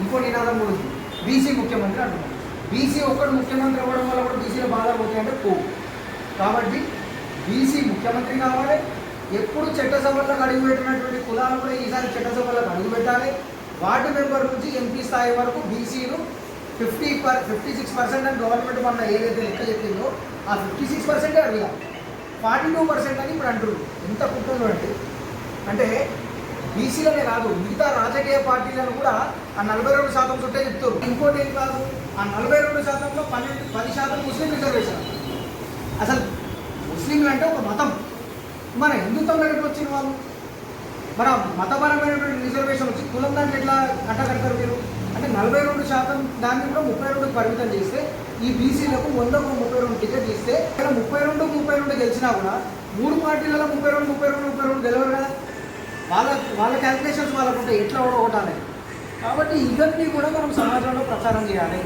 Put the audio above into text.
ఇంకో నినాదం కూడా ఉంది, బీసీ ముఖ్యమంత్రి అంటున్నాం. బీసీ ఒక్కడు ముఖ్యమంత్రి అవ్వడం వల్ల కూడా బీసీలో బాధలు పోతాయంటే పోవు. కాబట్టి బీసీ ముఖ్యమంత్రి కావాలి. ఎప్పుడు చట్టసభలకు అడుగుపెట్టినటువంటి కులాలు కూడా ఈసారి చట్టసభలకు అడుగుపెట్టాలి. వార్డు మెంబర్ నుంచి ఎంపీ స్థాయి వరకు బీసీలు 56% అని గవర్నమెంట్ మన ఏదైతే లెక్క చెప్పిందో ఆ 56% అడిగా 42% అని ఇప్పుడు అంటున్నారు. ఎంత కుటుంబం అంటే బీసీలనే కాదు, మిగతా రాజకీయ పార్టీలను కూడా ఆ 42% చుట్టే చెప్తారు. ఇంకోటి ఏం కాదు, ఆ 42%లో 10% ముస్లిం రిజర్వేషన్. అసలు ముస్లింలు అంటే ఒక మతం, మన హిందుత్వంలో ఎట్లా వచ్చిన వాళ్ళు, మన మతపరమైనటువంటి రిజర్వేషన్ వచ్చి కులం దాన్ని ఎట్లా కట్టగడతారు మీరు? అంటే 42% దాన్ని కూడా 32కి పరిమితం చేస్తే ఈ బీసీలకు 100కు 32 టికెట్ ఇస్తే ఇక్కడ 32 గెలిచినా కూడా 3 పార్టీలలో 32 గెలవరు కదా. వాళ్ళ క్యాల్కులేషన్స్ వాళ్ళకు ఉంటాయి ఎట్లా ఓడగొట్టాలి. కాబట్టి ఇవన్నీ కూడా మనం సమాజంలో ప్రచారం చేయాలి.